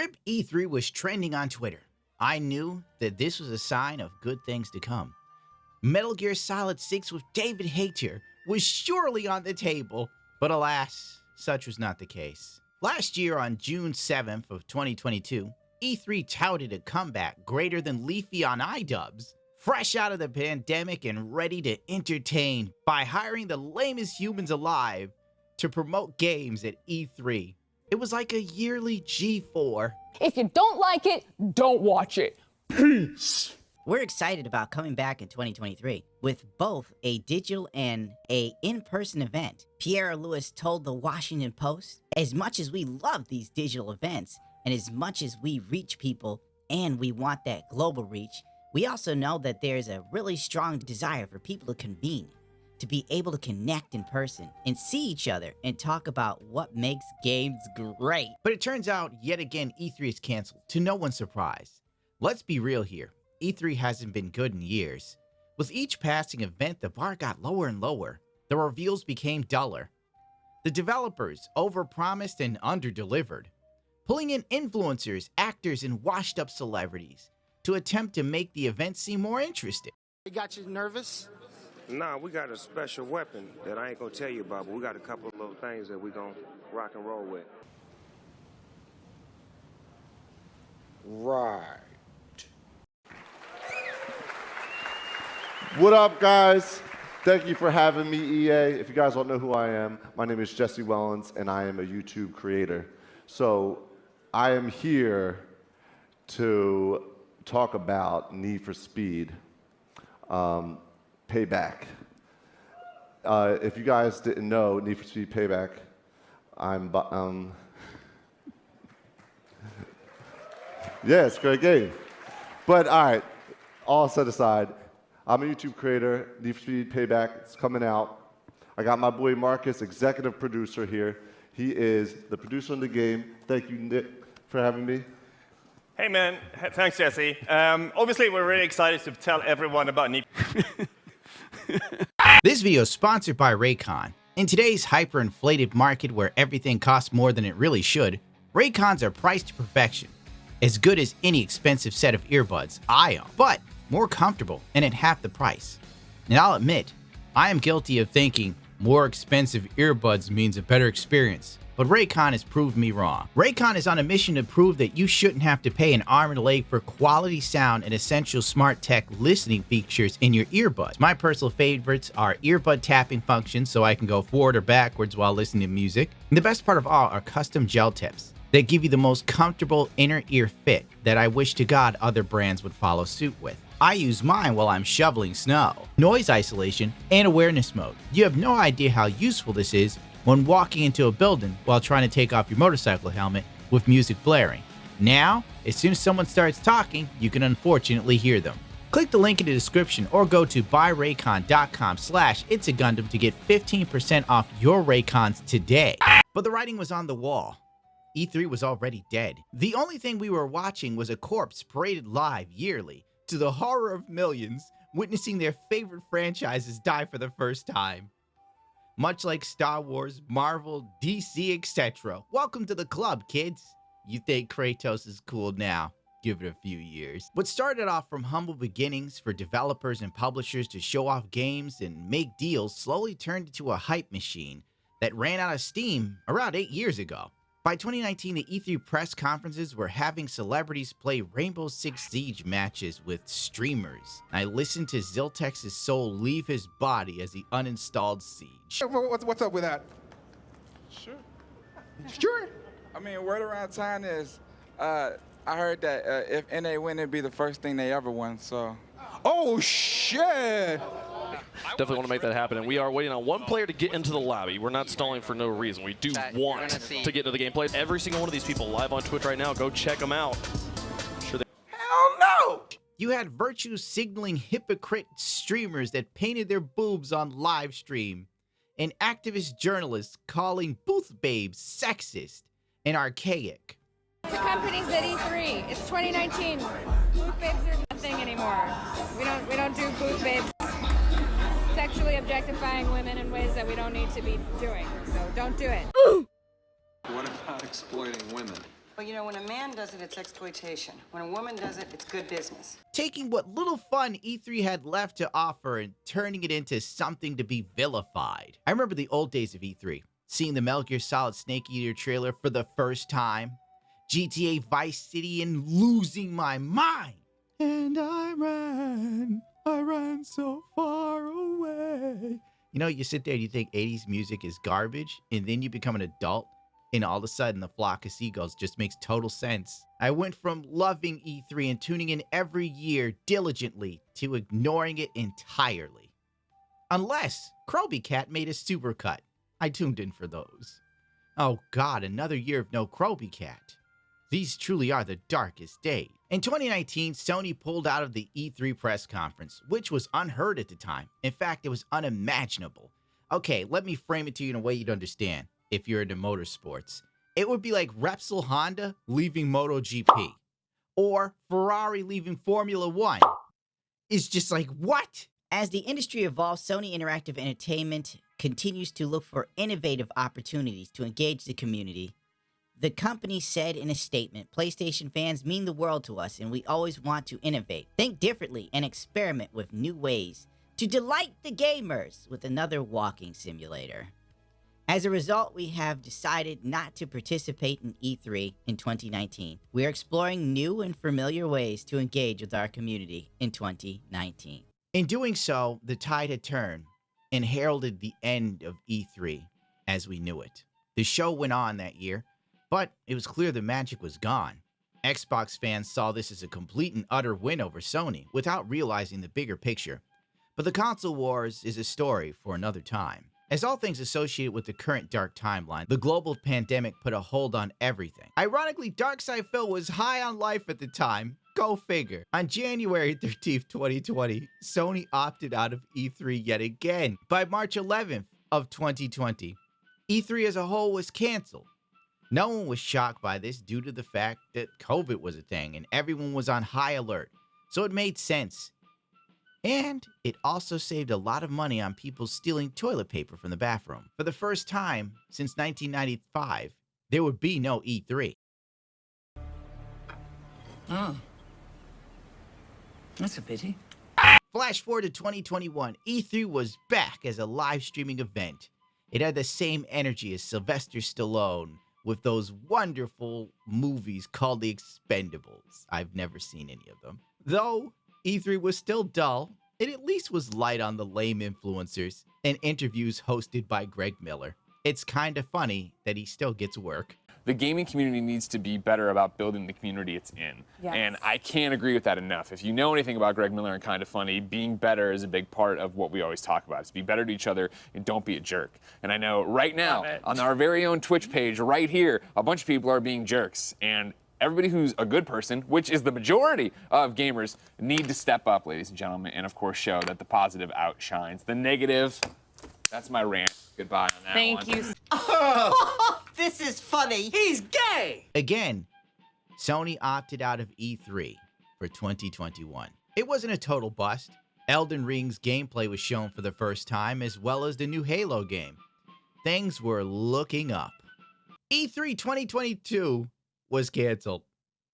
RIP E3 was trending on Twitter. I knew that this was a sign of good things to come. Metal Gear Solid 6 with David Hayter was surely on the table, but alas, such was not the case. Last year on June 7th of 2022, E3 touted a comeback greater than Leafy on iDubbbz, fresh out of the pandemic and ready to entertain by hiring the lamest humans alive to promote games at E3. It was like a yearly G4. If you don't like it, don't watch it. Peace. We're excited about coming back in 2023 with both a digital and a in-person event. Pierre Lewis told the Washington Post, as much as we love these digital events and as much as we reach people and we want that global reach, we also know that there's a really strong desire for people to convene, to be able to connect in person and see each other and talk about what makes games great. But it turns out yet again E3 is canceled, to no one's surprise. Let's be real here. E3 hasn't been good in years. With each passing event, the bar got lower and lower. The reveals became duller. The developers overpromised and underdelivered, pulling in influencers, actors, and washed-up celebrities to attempt to make the event seem more interesting. It got you nervous? Nah, we got a special weapon that I ain't gonna tell you about, but we got a couple of little things that we gonna rock and roll with. Right. What up, guys? Thank you for having me, EA. If you guys don't know who I am, my name is Jesse Wellens, and I am a YouTube creator. So I am here to talk about Need for Speed Payback. If you guys didn't know, Need for Speed Payback, yeah, it's a great game. But all right, all set aside, I'm a YouTube creator. Need for Speed Payback, it's coming out. I got my boy Marcus, executive producer here. He is the producer in the game. Thank you, Nick, for having me. Hey, man. Thanks, Jesse. Obviously, we're really excited to tell everyone about Need. This video is sponsored by Raycon. In today's hyper-inflated market where everything costs more than it really should, Raycons are priced to perfection. As good as any expensive set of earbuds I own, but more comfortable and at half the price. And I'll admit, I am guilty of thinking more expensive earbuds means a better experience, but Raycon has proved me wrong. Raycon is on a mission to prove that you shouldn't have to pay an arm and a leg for quality sound and essential smart tech listening features in your earbuds. My personal favorites are earbud tapping functions so I can go forward or backwards while listening to music. And the best part of all are custom gel tips that give you the most comfortable inner ear fit that I wish to God other brands would follow suit with. I use mine while I'm shoveling snow. Noise isolation and awareness mode. You have no idea how useful this is when walking into a building while trying to take off your motorcycle helmet with music blaring. Now, as soon as someone starts talking, you can unfortunately hear them. Click the link in the description or go to buyraycon.com/itsagundam to get 15% off your Raycons today. But the writing was on the wall. E3 was already dead. The only thing we were watching was a corpse paraded live yearly, to the horror of millions, witnessing their favorite franchises die for the first time. Much like Star Wars, Marvel, DC, etc. Welcome to the club, kids. You think Kratos is cool now? Give it a few years. What started off from humble beginnings for developers and publishers to show off games and make deals slowly turned into a hype machine that ran out of steam around 8 years ago. By 2019, the E3 press conferences were having celebrities play Rainbow Six Siege matches with streamers. I listened to Ziltex's soul leave his body as he uninstalled Siege. What's up with that? Sure. Sure. I mean, word around town is, I heard that if NA win, it'd be the first thing they ever won, so. Oh, shit. Definitely want to make that happen, and we are waiting on one player to get into the lobby. We're not stalling for no reason. We do want to get into the gameplay. Every single one of these people live on Twitch right now. Go check them out. Hell no! You had virtue signaling hypocrite streamers that painted their boobs on live stream, and activist journalists calling booth babes sexist and archaic. The company's at E3. It's 2019. Booth babes are nothing anymore. We don't do booth babes. Sexually objectifying women in ways that we don't need to be doing. So don't do it. What about exploiting women? Well, you know, when a man does it, it's exploitation. When a woman does it, it's good business. Taking what little fun E3 had left to offer and turning it into something to be vilified. I remember the old days of E3, seeing the Metal Gear Solid Snake Eater trailer for the first time, GTA Vice City, and losing my mind. And I ran so far away. You know, you sit there and you think 80s music is garbage, and then you become an adult, and all of a sudden the flock of seagulls just makes total sense. I went from loving E3 and tuning in every year diligently to ignoring it entirely. Unless Krobie Cat made a supercut. I tuned in for those. Oh God, another year of no Krobie Cat. These truly are the darkest days. In 2019, Sony pulled out of the E3 press conference, which was unheard at the time. In fact, it was unimaginable. Okay, let me frame it to you in a way you'd understand if you're into motorsports. It would be like Repsol Honda leaving MotoGP, or Ferrari leaving Formula One. It's just like, what? As the industry evolves, Sony Interactive Entertainment continues to look for innovative opportunities to engage the community. The company said in a statement, PlayStation fans mean the world to us and we always want to innovate, think differently, and experiment with new ways to delight the gamers with another walking simulator. As a result, we have decided not to participate in E3 in 2019. We are exploring new and familiar ways to engage with our community in 2019. In doing so, the tide had turned and heralded the end of E3 as we knew it. The show went on that year, but it was clear the magic was gone. Xbox fans saw this as a complete and utter win over Sony without realizing the bigger picture. But the console wars is a story for another time. As all things associated with the current dark timeline, the global pandemic put a hold on everything. Ironically, Darkside Phil was high on life at the time. Go figure. On January 13th, 2020, Sony opted out of E3 yet again. By March 11th of 2020, E3 as a whole was canceled. No one was shocked by this due to the fact that COVID was a thing and everyone was on high alert, so it made sense. And it also saved a lot of money on people stealing toilet paper from the bathroom. For the first time since 1995, there would be no E3. Oh. That's a pity. Flash forward to 2021, E3 was back as a live streaming event. It had the same energy as Sylvester Stallone with those wonderful movies called The Expendables. I've never seen any of them. Though E3 was still dull, it at least was light on the lame influencers and interviews hosted by Greg Miller. It's kind of funny that he still gets work. The gaming community needs to be better about building the community it's in. Yes. And I can't agree with that enough. If you know anything about Greg Miller and Kind of Funny, being better is a big part of what we always talk about. It's be better to each other and don't be a jerk. And I know right now, on our very own Twitch page right here, a bunch of people are being jerks. And everybody who's a good person, which is the majority of gamers, need to step up, ladies and gentlemen, and of course show that the positive outshines the negative. That's my rant. Goodbye on that one. Thank you. Oh, this is funny. He's gay. Again, Sony opted out of E3 for 2021. It wasn't a total bust. Elden Ring's gameplay was shown for the first time, as well as the new Halo game. Things were looking up. E3 2022 was canceled,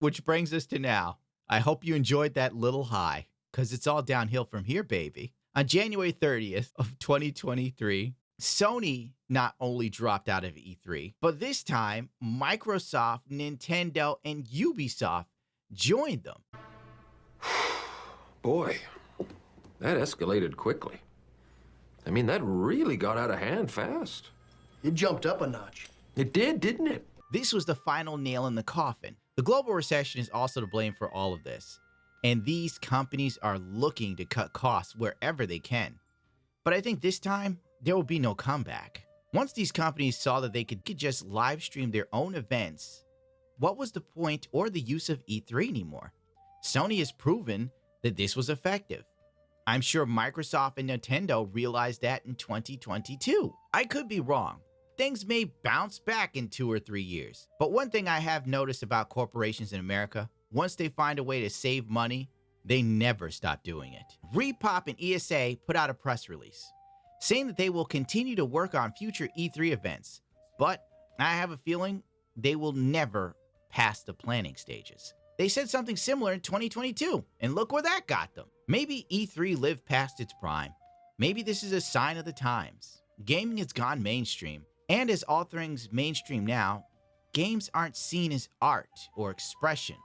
which brings us to now. I hope you enjoyed that little high, because it's all downhill from here, baby. On January 30th of 2023, Sony not only dropped out of E3, but this time Microsoft, Nintendo, and Ubisoft joined them. Boy, that escalated quickly. I mean, that really got out of hand fast. It jumped up a notch. It did, didn't it? This was the final nail in the coffin. The global recession is also to blame for all of this, and these companies are looking to cut costs wherever they can. But I think this time, there will be no comeback. Once these companies saw that they could just live stream their own events, what was the point or the use of E3 anymore? Sony has proven that this was effective. I'm sure Microsoft and Nintendo realized that in 2022. I could be wrong. Things may bounce back in 2 or 3 years. But one thing I have noticed about corporations in America, once they find a way to save money, they never stop doing it. RIPPop and ESA put out a press release saying that they will continue to work on future E3 events, but I have a feeling they will never past the planning stages. They said something similar in 2022, and look where that got them. Maybe E3 lived past its prime. Maybe this is a sign of the times. Gaming has gone mainstream, and as all things mainstream now, games aren't seen as art or expression.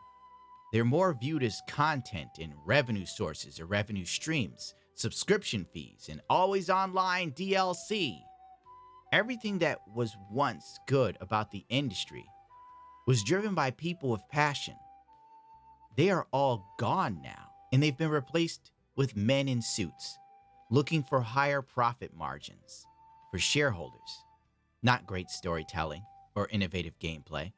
They're more viewed as content and revenue sources or revenue streams, subscription fees, and always online DLC. Everything that was once good about the industry was driven by people with passion. They are all gone now, and they've been replaced with men in suits, looking for higher profit margins for shareholders. Not great storytelling or innovative gameplay.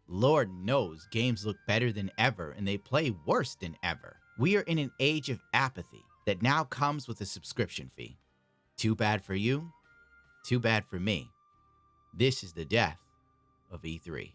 Lord knows games look better than ever and they play worse than ever. We are in an age of apathy that now comes with a subscription fee. Too bad for you, too bad for me. This is the death of E3.